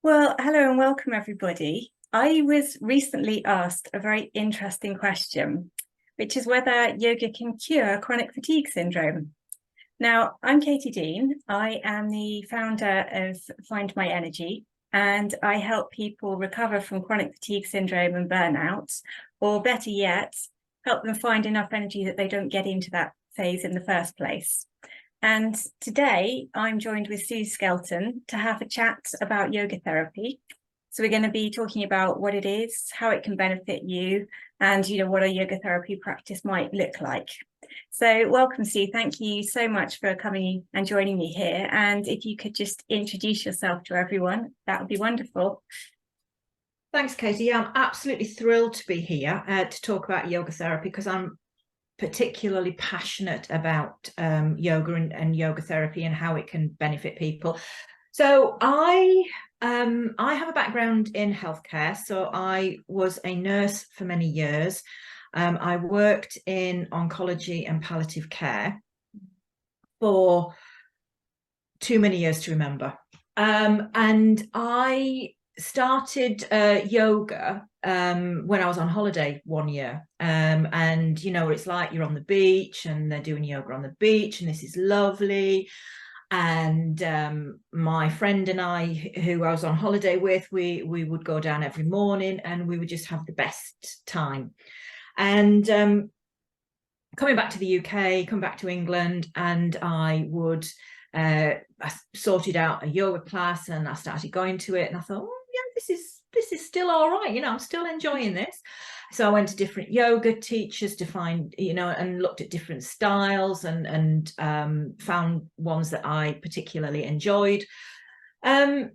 Well, hello and welcome, everybody. I was recently asked a very interesting question, which is whether yoga can cure chronic fatigue syndrome. Now, I'm Katie Dean. I am the founder of Find My Energy, and I help people recover from chronic fatigue syndrome and burnout, or better yet, help them find enough energy that they don't get into that phase in the first place. And today I'm joined with Sue Skelton to have a chat about yoga therapy. So we're going to be talking about what it is, how it can benefit you, and what a yoga therapy practice might look like. So welcome, Sue. Thank you so much for coming and joining me here. And if you could just introduce yourself to everyone, that would be wonderful. Thanks, Katie. Yeah, I'm absolutely thrilled to be here to talk about yoga therapy because I'm particularly passionate about yoga and yoga therapy and how it can benefit people. So I have a background in healthcare. So I was a nurse for many years. I worked in oncology and palliative care for too many years to remember. And I started yoga when I was on holiday one year. And it's like you're on the beach and they're doing yoga on the beach, and this is lovely. And my friend and I, who I was on holiday with, we would go down every morning and we would just have the best time. And coming back to the UK, come back to England, and I sorted out a yoga class and I started going to it, and I thought, oh yeah, this is still all right. I'm still enjoying this. So I went to different yoga teachers to find, and looked at different styles and found ones that I particularly enjoyed. But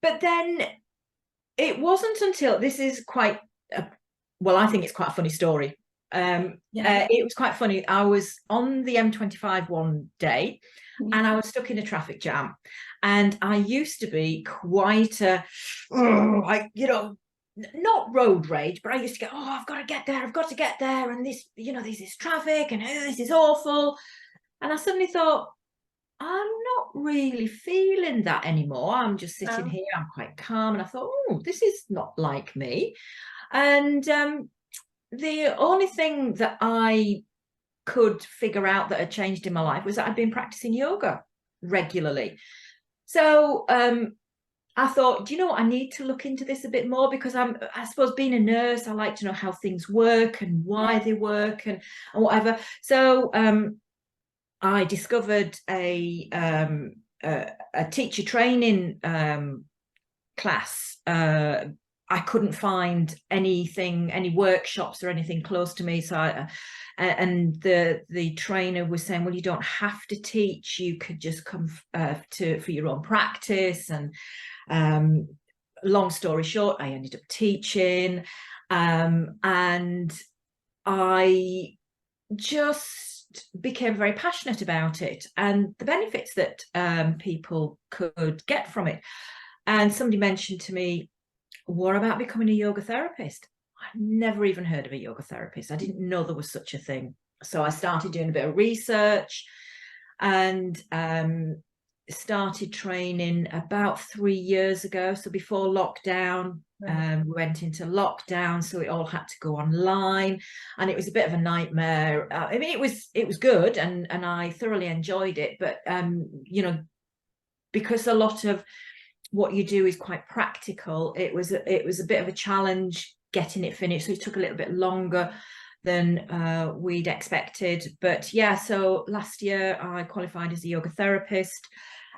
then it wasn't until, this is quite, I think it's quite a funny story. It was quite funny. I was on the M25 one day and I was stuck in a traffic jam, and I used to be quite not road rage, but I used to get, I've got to get there, and this, there's this traffic and this is awful. And I suddenly thought, I'm not really feeling that anymore. I'm just sitting here, I'm quite calm, and I thought, this is not like me. And the only thing that I could figure out that had changed in my life was that I'd been practicing yoga regularly. So I thought, do you know what, I need to look into this a bit more, because I suppose being a nurse, I like to know how things work and why they work and whatever. So I discovered a teacher training class. I couldn't find anything, any workshops or anything close to me. So and the trainer was saying, well, you don't have to teach, you could just come for your own practice. And long story short, I ended up teaching, and I just became very passionate about it and the benefits that people could get from it. And somebody mentioned to me, what about becoming a yoga therapist? I'd never even heard of a yoga therapist. I didn't know there was such a thing. So I started doing a bit of research and started training about 3 years ago. So before lockdown, we went into lockdown, so it all had to go online, and it was a bit of a nightmare. I mean, it was good, and I thoroughly enjoyed it, but because a lot of what you do is quite practical, it was a bit of a challenge getting it finished, so it took a little bit longer than we'd expected. But yeah, so last year I qualified as a yoga therapist.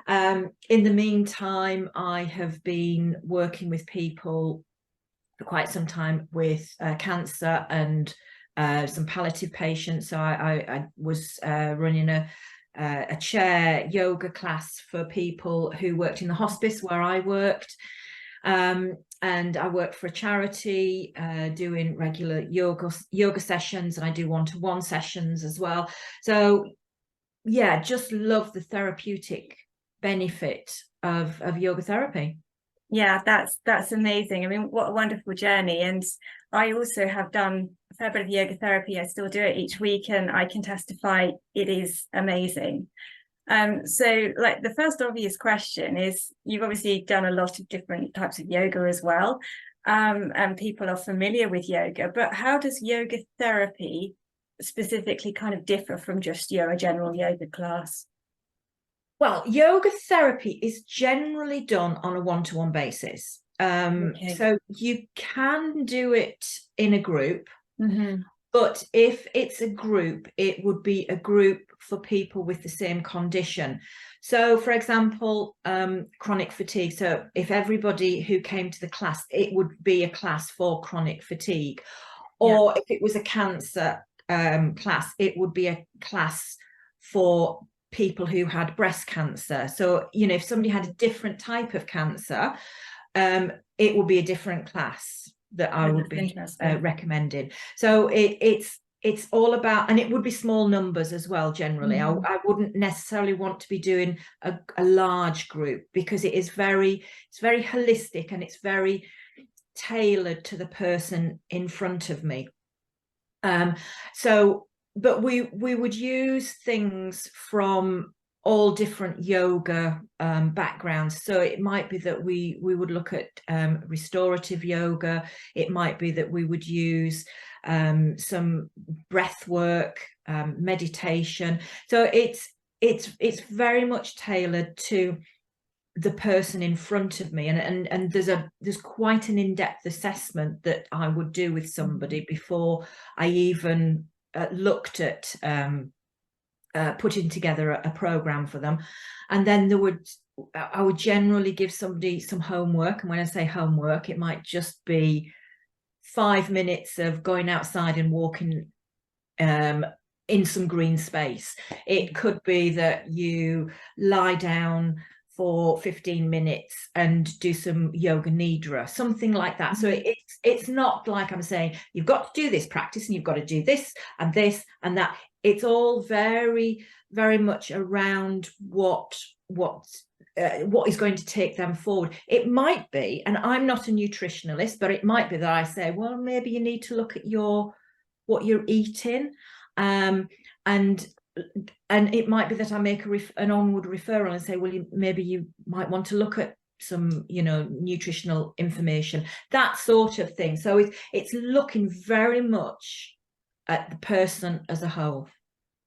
In the meantime, I have been working with people for quite some time with cancer and some palliative patients. So I was running a chair yoga class for people who worked in the hospice where I worked. And I work for a charity doing regular yoga sessions, and I do one-to-one sessions as well. So yeah, just love the therapeutic benefit of yoga therapy. Yeah, that's amazing. I mean, what a wonderful journey. And I also have done a fair bit of yoga therapy. I still do it each week, and I can testify it is amazing. So like the first obvious question is, you've obviously done a lot of different types of yoga as well, and people are familiar with yoga, but how does yoga therapy specifically kind of differ from just your general yoga class? Well, yoga therapy is generally done on a one-to-one basis. Okay. So you can do it in a group, Mm-hmm. but if it's a group, it would be a group for people with the same condition. So, for example, chronic fatigue. So if everybody who came to the class, it would be a class for chronic fatigue. Or if it was a cancer class, it would be a class for people who had breast cancer. So, you know, if somebody had a different type of cancer, it would be a different class that I would be recommending. So it's all about, and it would be small numbers as well. Generally, mm-hmm. I wouldn't necessarily want to be doing a large group, because it's very holistic, and it's very tailored to the person in front of me. But we would use things from all different yoga backgrounds. So it might be that we would look at restorative yoga. It might be that we would use some breath work, meditation. So it's very much tailored to the person in front of me, and there's quite an in-depth assessment that I would do with somebody before I even looked at putting together a program for them. And then I would generally give somebody some homework, and when I say homework, it might just be 5 minutes of going outside and walking in some green space. It could be that you lie down for 15 minutes and do some yoga nidra, something like that. So it's not like I'm saying you've got to do this practice and you've got to do this and this and that. It's all very, very much around what is going to take them forward. It might be, and I'm not a nutritionalist, but it might be that I say, well, maybe you need to look at what you're eating, and it might be that I make an onward referral and say, well, maybe you might want to look at some, you know, nutritional information, that sort of thing. So it's looking very much at the person as a whole.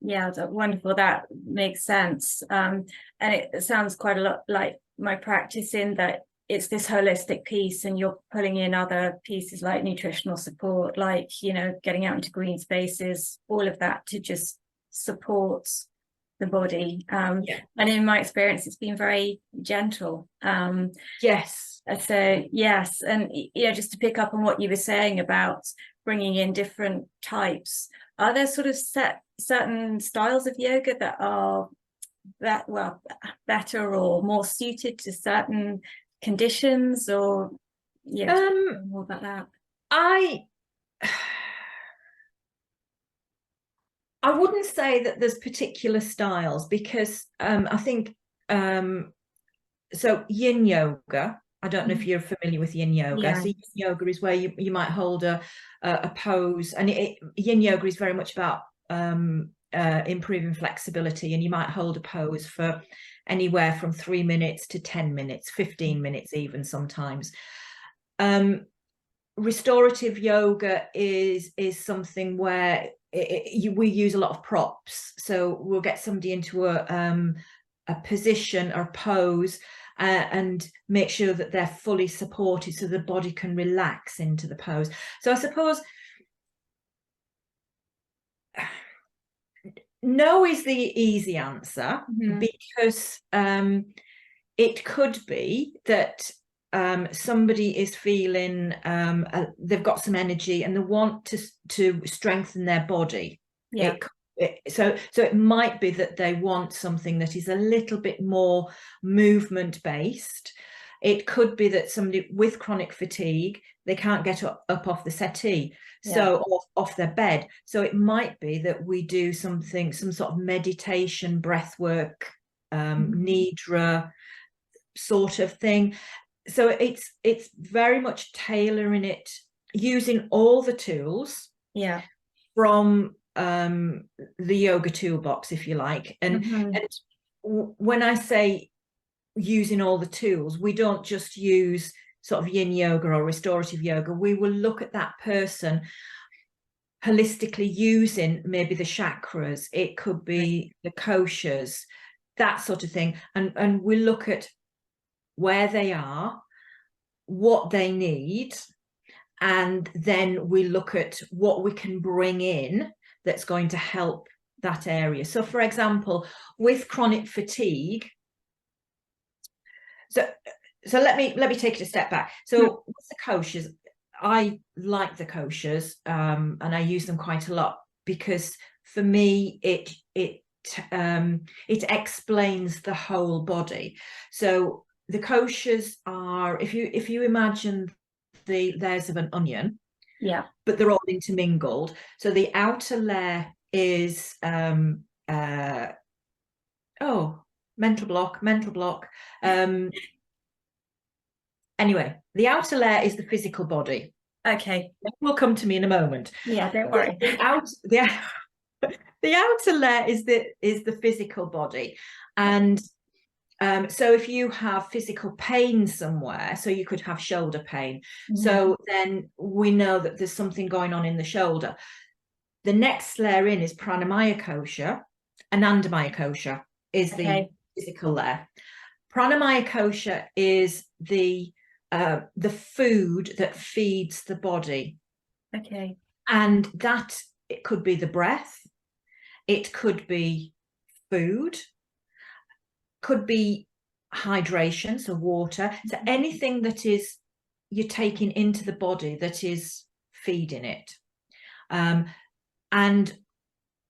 Yeah, that's wonderful. That makes sense. And it sounds quite a lot like my practice, in that it's this holistic piece, and you're pulling in other pieces like nutritional support, like, you know, getting out into green spaces, all of that to just support the body. And in my experience, it's been very gentle. Yes. So yes, and yeah, just to pick up on what you were saying about bringing in different types, are there sort of certain styles of yoga that are better or more suited to certain conditions, or more about that? I wouldn't say that there's particular styles, because I think so yin yoga, I don't know if you're familiar with yin yoga. Yeah. So yin yoga is where you might hold a pose, and yin yoga is very much about improving flexibility, and you might hold a pose for anywhere from 3 minutes to 10 minutes, 15 minutes even sometimes. Restorative yoga is something where we use a lot of props. So we'll get somebody into a position or pose, and make sure that they're fully supported so the body can relax into the pose. So I suppose no is the easy answer, because it could be that somebody is feeling they've got some energy and they want to strengthen their body. So it might be that they want something that is a little bit more movement based. It could be that somebody with chronic fatigue, they can't get up off the settee, so off their bed. So it might be that we do some sort of meditation, breath work, nidra sort of thing. So it's very much tailoring it, using all the tools from the yoga toolbox, if you like, and when I say using all the tools, we don't just use sort of yin yoga or restorative yoga. We will look at that person holistically using maybe the chakras. It could be the koshas, that sort of thing. And we look at where they are, what they need, and then we look at what we can bring in that's going to help that area. So for example, with chronic fatigue, so let me take it a step back. So with the koshas, I like the koshas, and I use them quite a lot, because for me it explains the whole body. So the koshas are, if you imagine the layers of an onion, yeah, but they're all intermingled. So the outer layer is mental block. Anyway, the outer layer is the physical body. okay, That will come to me in a moment. yeah, don't worry. The outer layer is the physical body. And so if you have physical pain somewhere, so you could have shoulder pain, so then we know that there's something going on in the shoulder. The next layer in is pranamaya kosha, anandamaya kosha is the physical layer. Pranamaya kosha is the food that feeds the body. Okay. And that, it could be the breath, it could be food, could be hydration, so water, so anything that is you're taking into the body that is feeding it. And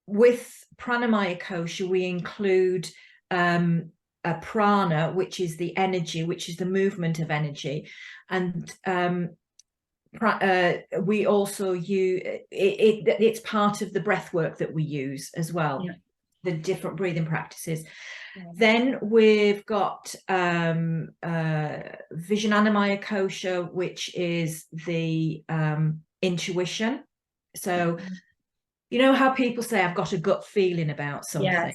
with pranamaya kosha, we include a prana, which is the energy, which is the movement of energy, and we also use it's part of the breath work that we use as well, the different breathing practices. Then we've got Vijnanamaya kosha, which is the intuition. So you know how people say, I've got a gut feeling about something.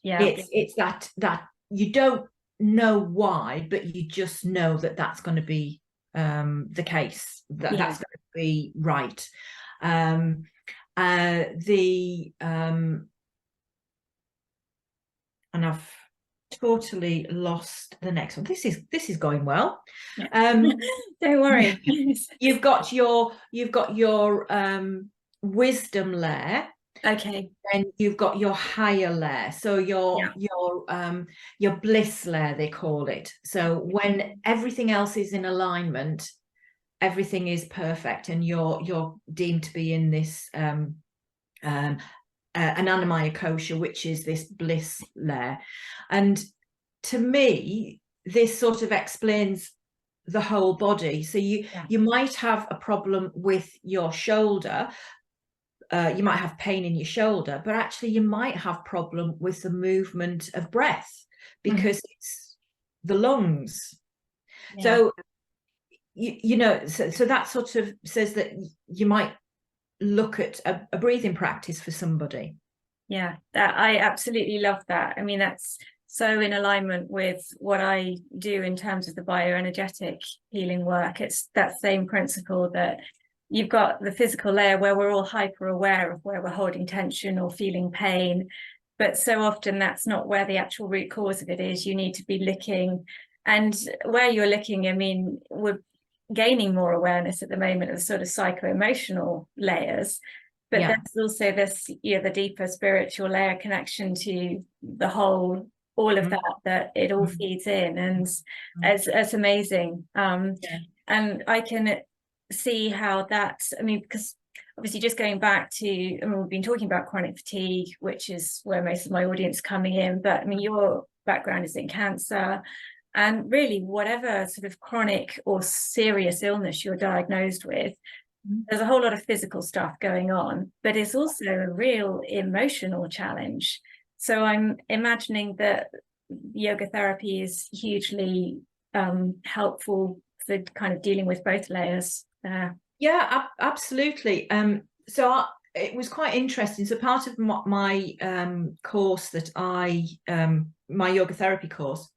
It's that you don't know why, but you just know that that's going to be the case, that's going to be right. And I've totally lost the next one. This is going well. Don't worry. You've got your wisdom layer. Okay. And you've got your higher layer, so your bliss layer, they call it. So when everything else is in alignment, everything is perfect, and you're deemed to be in this anandamaya kosha, which is this bliss layer. And to me, this sort of explains the whole body. So you might have a problem with your shoulder, you might have pain in your shoulder, but actually you might have problem with the movement of breath, because it's the lungs. So you know, so that sort of says that you might look at a breathing practice for somebody. Yeah, I absolutely love that. I mean, that's so in alignment with what I do in terms of the bioenergetic healing work. It's that same principle that you've got the physical layer where we're all hyper aware of where we're holding tension or feeling pain, but so often that's not where the actual root cause of it is. You need to be looking, and where you're looking, I mean, we're gaining more awareness at the moment of the sort of psycho-emotional layers, but there's also this, the deeper spiritual layer, connection to the whole, all of that it all feeds in, and it's amazing. And I can see how that, I mean, because obviously just going back to, I mean, we've been talking about chronic fatigue, which is where most of my audience is coming in, but I mean, your background is in cancer, and really whatever sort of chronic or serious illness you're diagnosed with, there's a whole lot of physical stuff going on, but it's also a real emotional challenge. So I'm imagining that yoga therapy is hugely helpful for kind of dealing with both layers there. Yeah, absolutely. So it was quite interesting. So part of my course that my yoga therapy course,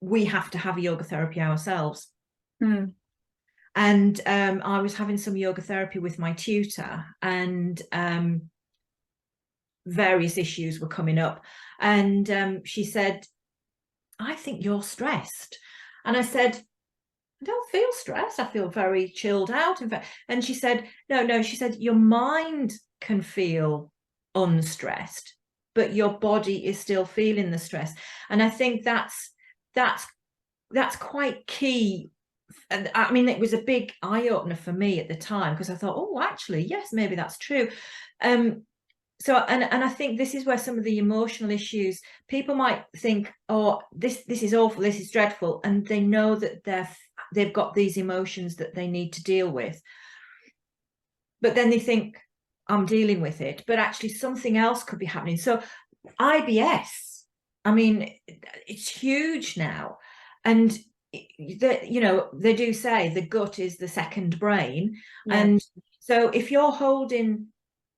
we have to have a yoga therapy ourselves. Mm. And I was having some yoga therapy with my tutor, and various issues were coming up. And she said, I think you're stressed. And I said, I don't feel stressed. I feel very chilled out. In fact, and she said, no, she said, your mind can feel unstressed, but your body is still feeling the stress. And I think that's quite key. And I mean, it was a big eye-opener for me at the time, because I thought, oh, actually, yes, maybe that's true. So and I think this is where some of the emotional issues, people might think, oh, this is awful, this is dreadful, and they know that they've got these emotions that they need to deal with, but then they think, I'm dealing with it, but actually something else could be happening. So IBS, I mean, it's huge now, and they do say the gut is the second brain. Yeah. And so if you're holding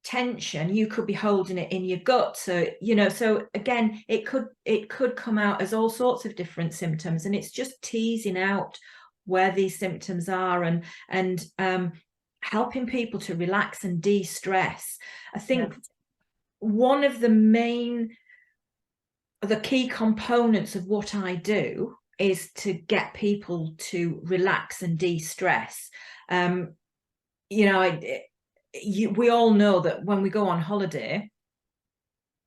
tension, you could be holding it in your gut. So so again, it could come out as all sorts of different symptoms, and it's just teasing out where these symptoms are, and helping people to relax and de-stress. I think one of the key components of what I do is to get people to relax and de-stress. We all know that when we go on holiday,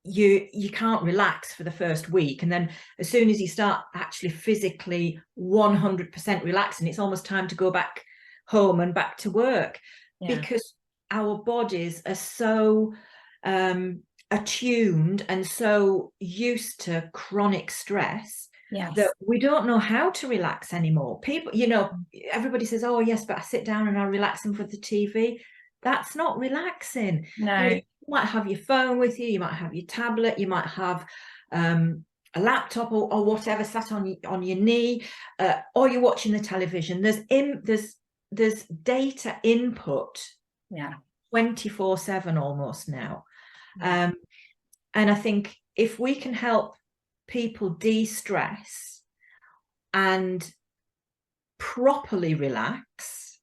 you can't relax for the first week, and then as soon as you start actually physically 100% relaxing, it's almost time to go back home and back to work. Because our bodies are so attuned and so used to chronic stress that we don't know how to relax anymore. People, everybody says, oh yes, but I sit down and I relax in front of the TV. That's not relaxing. No. You might have your phone with you, you might have your tablet, you might have a laptop or whatever sat on your knee, or you're watching the television. There's data input 24/7 almost now. And I think if we can help people de-stress and properly relax,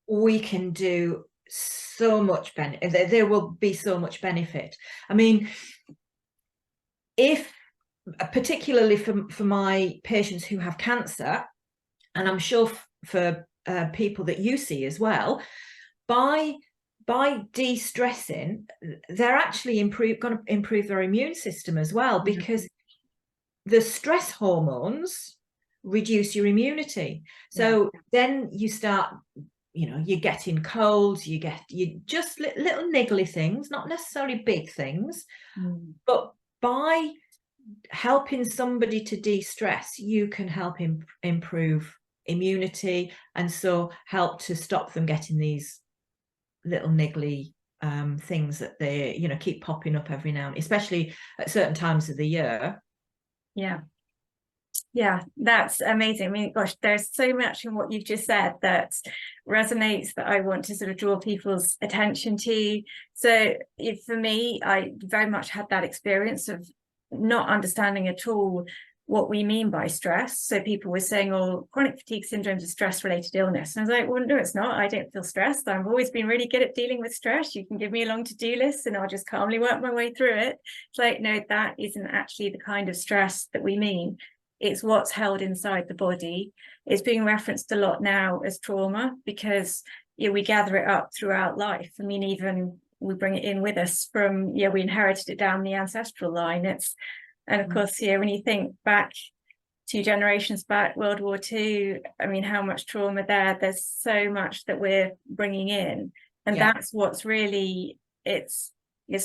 we can do so much benefit. There will be so much benefit. I mean, particularly for my patients who have cancer, and I'm sure for people that you see as well, by de-stressing, they're actually going to improve their immune system as well, because the stress hormones reduce your immunity. So then you start, you're getting colds, you just little niggly things, not necessarily big things, but by helping somebody to de-stress, you can help improve immunity, and so help to stop them getting these little niggly things that they keep popping up every now and then, especially at certain times of the year. Yeah, that's amazing. I mean, gosh, there's so much in what you've just said that resonates, that I want to sort of draw people's attention to. So for me, I very much had that experience of not understanding at all what we mean by stress. So people were saying, oh, chronic fatigue syndrome is a stress-related illness. And I was like, well, no, it's not. I don't feel stressed. I've always been really good at dealing with stress. You can give me a long to-do list and I'll just calmly work my way through it. It's like, no, that isn't actually the kind of stress that we mean. It's what's held inside the body. It's being referenced a lot now as trauma, because we gather it up throughout life. I mean, even we bring it in with us from, we inherited it down the ancestral line. And of course, when you think back 2 generations back, World War II, I mean, how much trauma there's so much that we're bringing in. And that's what's really, it's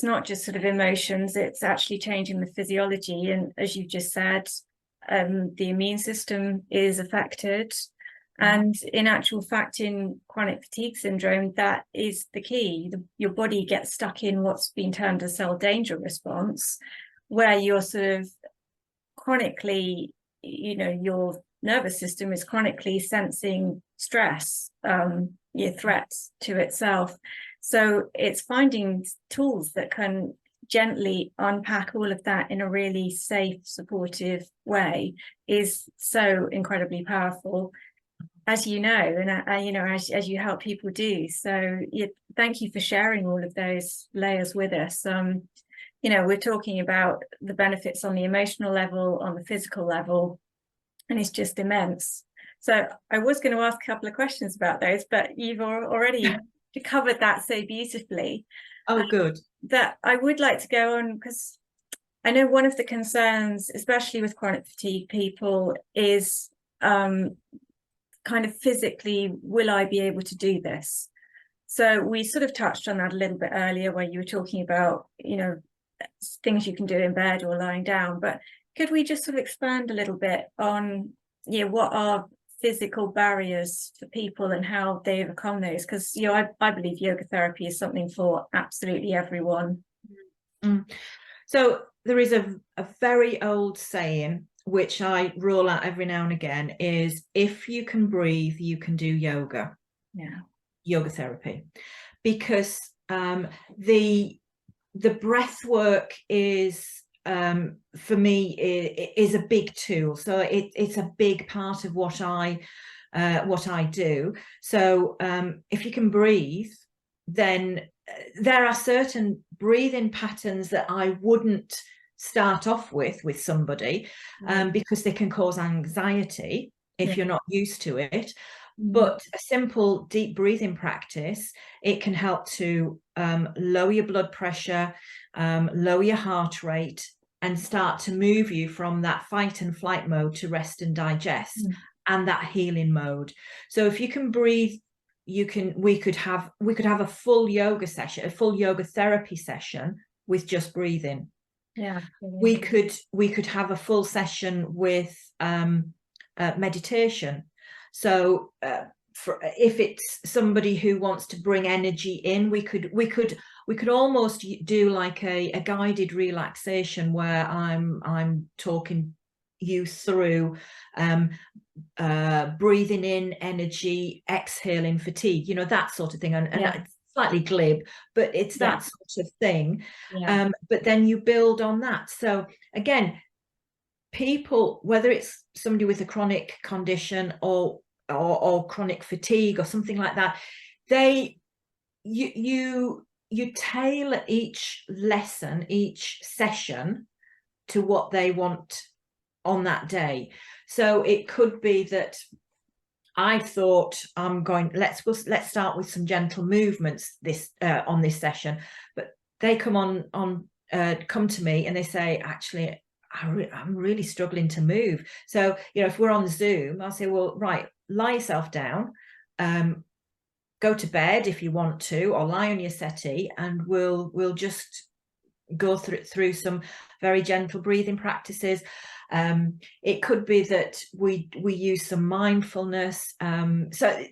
not just sort of emotions, it's actually changing the physiology. And as you just said, the immune system is affected. And in actual fact, in chronic fatigue syndrome, that is the key. Your body gets stuck in what's been termed a cell danger response, where you're sort of chronically, your nervous system is chronically sensing stress, your threats to itself. So it's finding tools that can gently unpack all of that in a really safe, supportive way is so incredibly powerful, as you know, and you know, as you help people do. So thank you for sharing all of those layers with us. You know, we're talking about the benefits on the emotional level, on the physical level, and it's just immense. So I was going to ask a couple of questions about those, but you've already covered that so beautifully. Oh, good. That I would like to go on, because I know one of the concerns, especially with chronic fatigue people, is kind of physically, will I be able to do this? So we sort of touched on that a little bit earlier, where you were talking about, you know, things you can do in bed or lying down, but could we just sort of expand a little bit on, you know, what are physical barriers for people and how they overcome those? Because, you know, I believe yoga therapy is something for absolutely everyone. So there is a very old saying, which I roll out every now and again, is if you can breathe, you can do yoga. Yeah. Yoga therapy. Because the breath work is, for me, is a big tool. So it's a big part of what I do. So if you can breathe, then there are certain breathing patterns that I wouldn't start off with somebody, because they can cause anxiety if you're not used to it. But a simple deep breathing practice, it can help to lower your blood pressure, lower your heart rate, and start to move you from that fight and flight mode to rest and digest, and that healing mode. So if you can breathe, we could have a full yoga session, a full yoga therapy session with just breathing. Yeah. We could have a full session with meditation. So if it's somebody who wants to bring energy in, we could almost do like a guided relaxation where I'm talking you through breathing in energy, exhaling fatigue, you know, that sort of thing. And it's slightly glib, but it's that sort of thing. But then you build on that. So again, people, whether it's somebody with a chronic condition or chronic fatigue or something like that, you tailor each lesson, each session to what they want on that day. So it could be that I thought let's start with some gentle movements on this session, but they come to me and they say, actually, I'm really struggling to move. So, you know, if we're on Zoom, I'll say, well, right, lie yourself down, go to bed if you want to, or lie on your settee, and we'll just go through some very gentle breathing practices. It could be that we use some mindfulness. So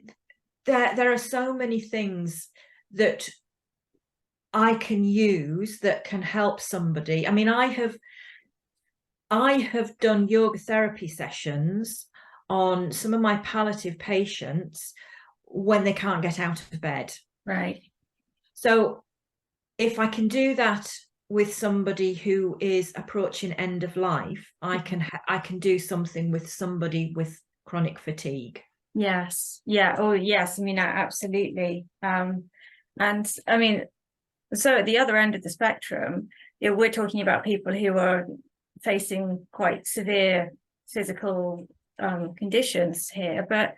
there are so many things that I can use that can help somebody. I mean, I have done yoga therapy sessions on some of my palliative patients when they can't get out of bed. Right. So if I can do that with somebody who is approaching end of life, I can do something with somebody with chronic fatigue. Yes. Yeah. Oh, yes. I mean, absolutely. And I mean, so at the other end of the spectrum, you know, we're talking about people who are facing quite severe physical conditions here, but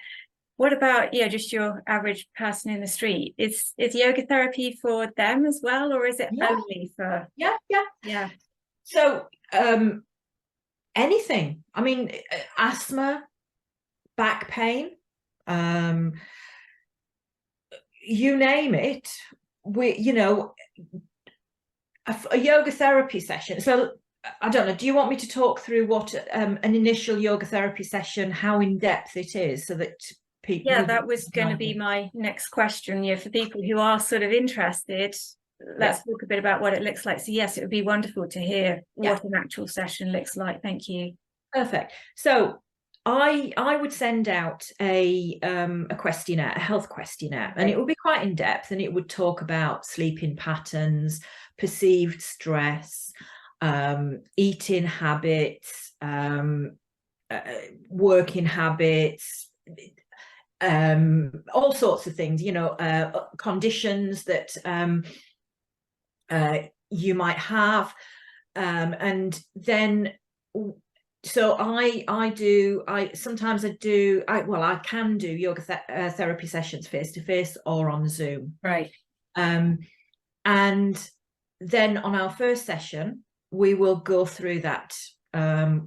what about, just your average person in the street? Is yoga therapy for them as well, or is it only for? Yeah. So anything. I mean, asthma, back pain, you name it. A yoga therapy session. So I don't know, do you want me to talk through what an initial yoga therapy session, how in depth it is, so that people? Yeah, that was going to be my next question. For people who are sort of interested, let's talk a bit about what it looks like. So yes, it would be wonderful to hear what an actual session looks like. Thank you. Perfect. So I would send out a questionnaire, a health questionnaire, and it would be quite in depth, and it would talk about sleeping patterns, perceived stress, eating habits, working habits, all sorts of things, conditions that you might have, and then so I can do yoga therapy sessions face to face or on Zoom, right? And then on our first session we will go through that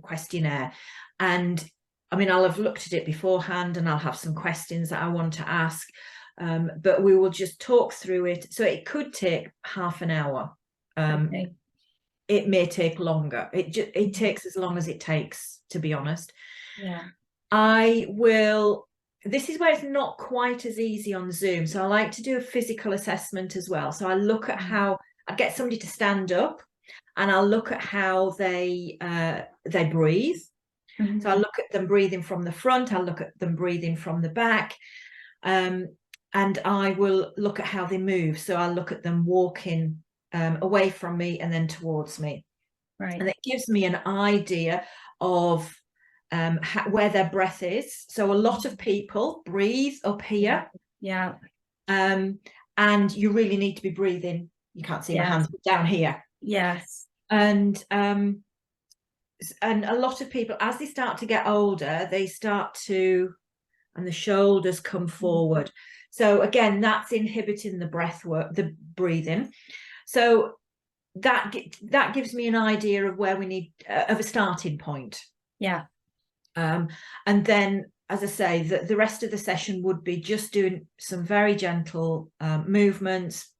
questionnaire, and I mean, I'll have looked at it beforehand and I'll have some questions that I want to ask, but we will just talk through it. So it could take half an hour. Okay. It may take longer. It takes as long as it takes, to be honest. Yeah. This is where it's not quite as easy on Zoom. So I like to do a physical assessment as well. So I look at how I get somebody to stand up, and I'll look at how they breathe. Mm-hmm. So I look at them breathing from the front, I'll look at them breathing from the back, and I will look at how they move. So I'll look at them walking away from me and then towards me. Right. And it gives me an idea of where their breath is. So a lot of people breathe up here. Yeah. And you really need to be breathing. You can't see my hands, but down here. Yes. And a lot of people, as they start to get older, they start to, and the shoulders come forward. So again, that's inhibiting the breath work, the breathing. So that gives me an idea of where we need of a starting point. Yeah. And then, as I say, the rest of the session would be just doing some very gentle movements,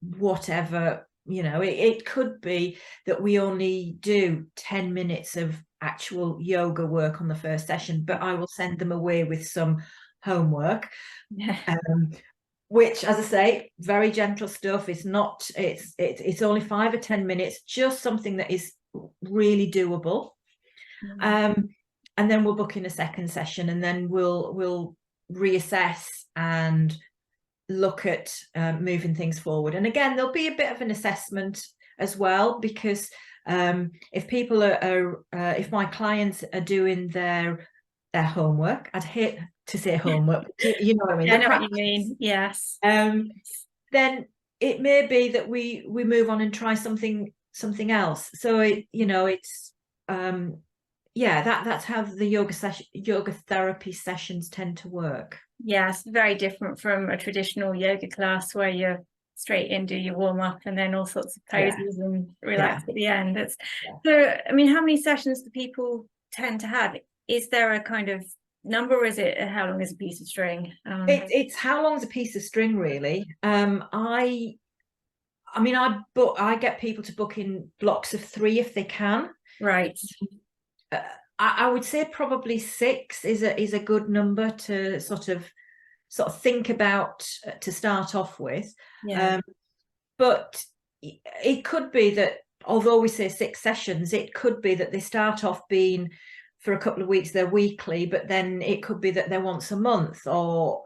whatever. It could be that we only do 10 minutes of actual yoga work on the first session, but I will send them away with some homework, which, as I say, very gentle stuff. It's not, it's only 5 or 10 minutes, just something that is really doable. And then we'll book in a second session, and then we'll reassess and look at moving things forward. And again, there'll be a bit of an assessment as well, because if people if my clients are doing their homework, I'd hate to say homework, you know what I mean? I know what you mean. Yes. Then it may be that we move on and try something else. So it's that's how the yoga therapy sessions tend to work. Yes, very different from a traditional yoga class where you're straight in, do your warm up, and then all sorts of poses and relax at the end. So, I mean, how many sessions do people tend to have? Is there a kind of number, or is it how long is a piece of string? It's how long is a piece of string, really. I get people to book in blocks of 3 if they can. Right. I would say probably 6 is a good number to sort of think about to start off with. But it could be that, although we say 6 sessions, it could be that they start off being, for a couple of weeks, they're weekly, but then it could be that they're once a month, or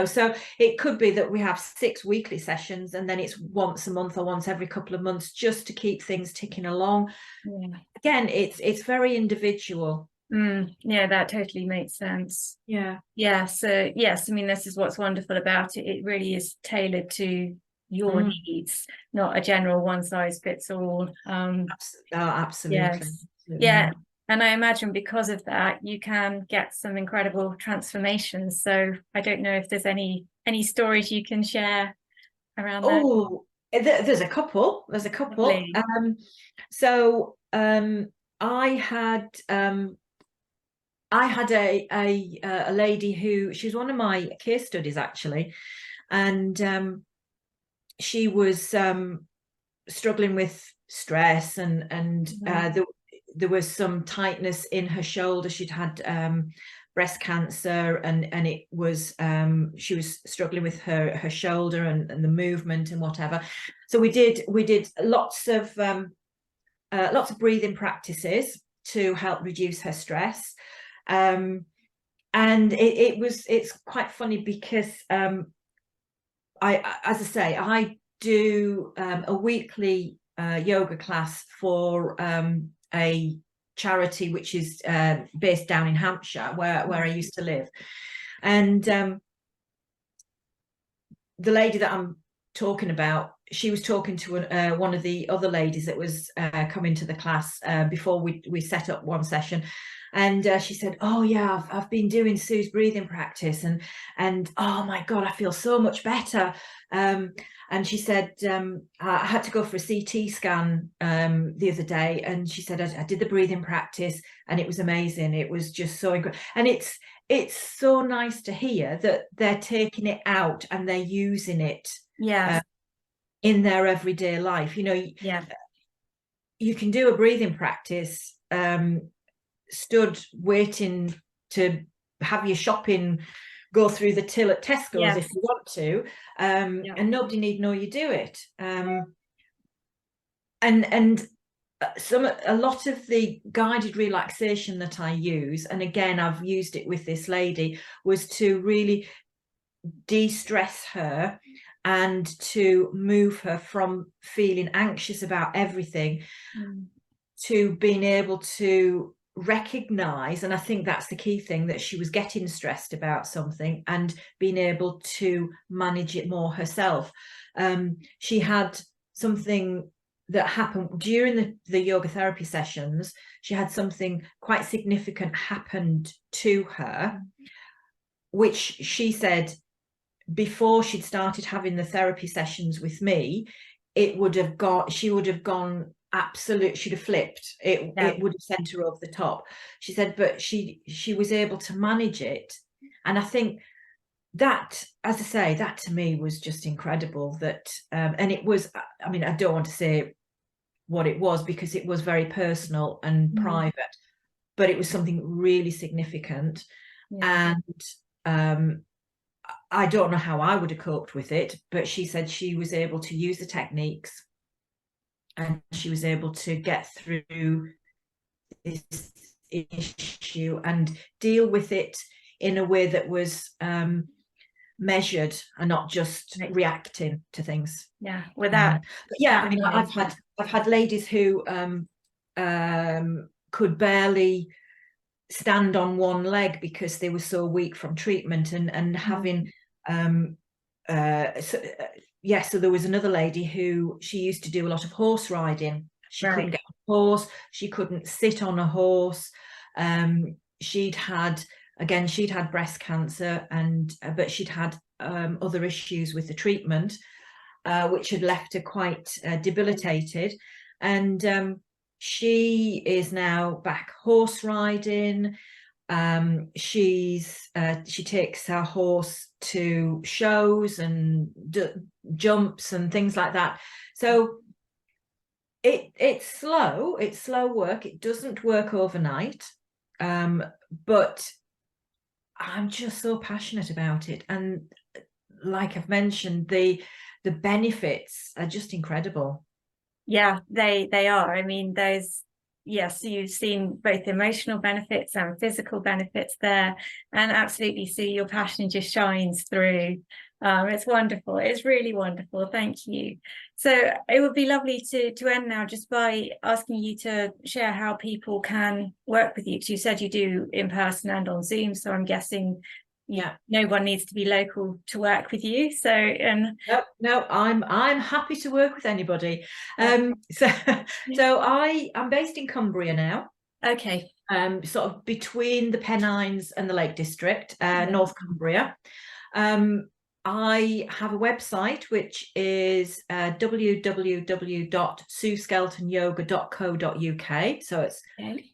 so it could be that we have 6 weekly sessions and then it's once a month or once every couple of months, just to keep things ticking along. Again, it's very individual. That totally makes sense. So yes, I mean, this is what's wonderful about it. It really is tailored to your needs, not a general one size fits all. Absolutely. Yes. And I imagine because of that, you can get some incredible transformations. So I don't know if there's any stories you can share around that. Oh, there's a couple. I had a lady who, she's one of my case studies actually, and she was struggling with stress, and there was some tightness in her shoulder. She'd had breast cancer, and it was she was struggling with her shoulder and the movement and whatever. So we did lots of breathing practices to help reduce her stress. And it's quite funny because as I say, I do a weekly yoga class for a charity which is based down in Hampshire, where I used to live. And the lady that I'm talking about, she was talking to one of the other ladies that was coming to the class before we set up one session. And she said, oh yeah, I've been doing Sue's breathing practice, and oh my God, I feel so much better. And she said, I had to go for a CT scan the other day, and she said, I did the breathing practice and it was amazing. It was just so incredible. And it's so nice to hear that they're taking it out and they're using it in their everyday life. You know, you can do a breathing practice stood waiting to have your shopping go through the till at Tesco's if you want to, and nobody need know you do it. And a lot of the guided relaxation that I use, and again I've used it with this lady, was to really de-stress her and to move her from feeling anxious about everything to being able to recognize, and I think that's the key thing, that she was getting stressed about something and being able to manage it more herself. She had something that happened during the yoga therapy sessions. She had something quite significant happened to her, which she said before she'd started having the therapy sessions with me, she would have gone absolute, she'd have flipped. It would have sent her over the top. She said, but she was able to manage it. And I think that, as I say, that to me was just incredible. That and it was, I mean, I don't want to say what it was because it was very personal and private, but it was something really significant. And I don't know how I would have coped with it, but she said she was able to use the techniques and she was able to get through this issue and deal with it in a way that was measured and not just reacting to things. Without I mean, I've had ladies who could barely stand on one leg because they were so weak from treatment, and having so there was another lady who, she used to do a lot of horse riding. She couldn't get on a horse, she couldn't sit on a horse. She'd had breast cancer, and but she'd had other issues with the treatment, which had left her quite debilitated. And she is now back horse riding. She takes her horse to shows and jumps and things like that. So it's slow work. It doesn't work overnight, but I'm just so passionate about it. And like I've mentioned, the benefits are just incredible. Yeah, they are. I mean, those, yes, you've seen both emotional benefits and physical benefits there, and absolutely, Sue, your passion just shines through. It's wonderful. It's really wonderful. Thank you. So it would be lovely to end now just by asking you to share how people can work with you, because you said you do in person and on Zoom, so I'm guessing no one needs to be local to work with you. So no, I'm happy to work with anybody. So I'm based in Cumbria now. Okay. Sort of between the Pennines and the Lake District, North Cumbria. I have a website which is www.sueskeltonyoga.co.uk. So it's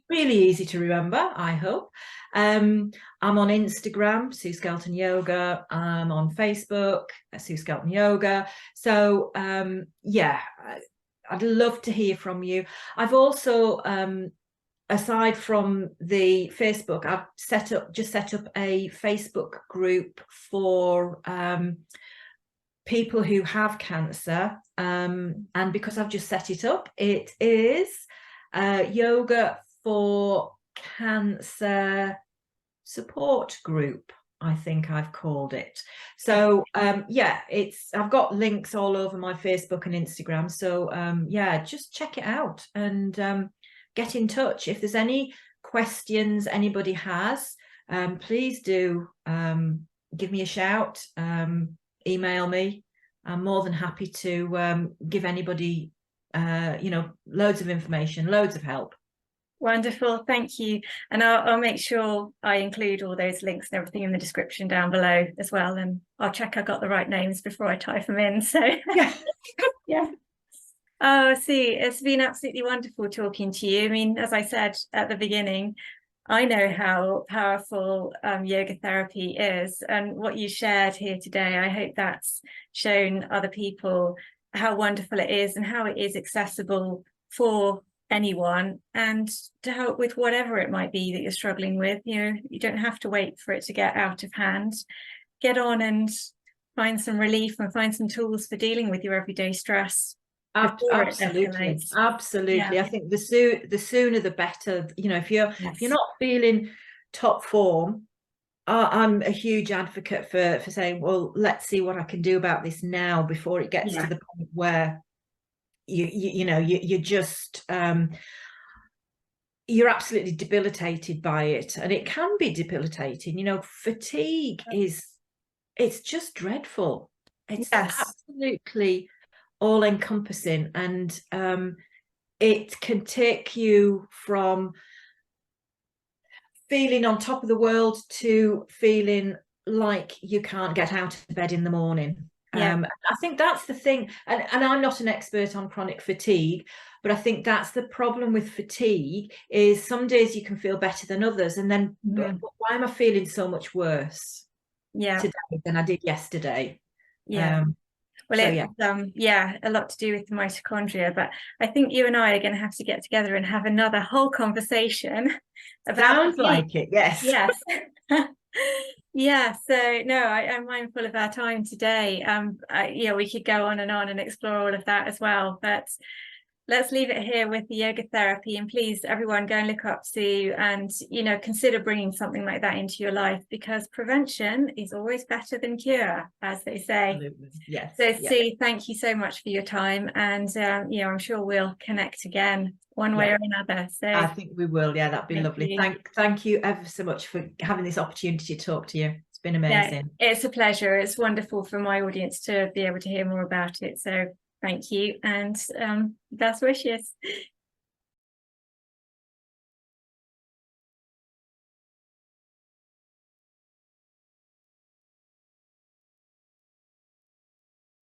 really easy to remember, I hope. I'm on Instagram, Sue Skelton Yoga. I'm on Facebook, Sue Skelton Yoga. So I'd love to hear from you. I've also aside from the Facebook, I've just set up a Facebook group for people who have cancer, and because I've just set it up, it is yoga for cancer support group, I think I've called it. So yeah, I've got links all over my Facebook and Instagram. So yeah, just check it out and get in touch. If there's any questions anybody has, please do give me a shout, email me. I'm more than happy to give anybody loads of information, loads of help. Wonderful, thank you. And I'll make sure I include all those links and everything in the description down below as well. And I'll check I got the right names before I type them in. So yeah. Yeah. Oh, see, it's been absolutely wonderful talking to you. I mean, as I said at the beginning, I know how powerful yoga therapy is, and what you shared here today, I hope that's shown other people how wonderful it is and how it is accessible for anyone, and to help with whatever it might be that you're struggling with. You don't have to wait for it to get out of hand. Get on and find some relief and find some tools for dealing with your everyday stress. Absolutely, absolutely. Yeah. I think the sooner the better. If you're not feeling top form, I'm a huge advocate for saying, well, let's see what I can do about this now before it gets to the point where you're just you're absolutely debilitated by it, and it can be debilitating. Fatigue it's just dreadful. It's absolutely all encompassing, and it can take you from feeling on top of the world to feeling like you can't get out of bed in the morning. I think that's the thing, and I'm not an expert on chronic fatigue, but I think that's the problem with fatigue, is some days you can feel better than others, and then but why am I feeling so much worse today than I did yesterday? Well, it's a lot to do with the mitochondria, but I think you and I are going to have to get together and have another whole conversation about Sounds like it. Yes. Yeah, so no, I'm mindful of our time today. We could go on and explore all of that as well, but let's leave it here with the yoga therapy. And please, everyone, go and look up Sue, and consider bringing something like that into your life, because prevention is always better than cure, as they say. Absolutely. Yes. So Sue, thank you so much for your time, and I'm sure we'll connect again one way or another. So I think we will. Yeah, that'd be lovely. Thank you ever so much for having this opportunity to talk to you. It's been amazing. Yeah, it's a pleasure. It's wonderful for my audience to be able to hear more about it. So thank you, and best wishes.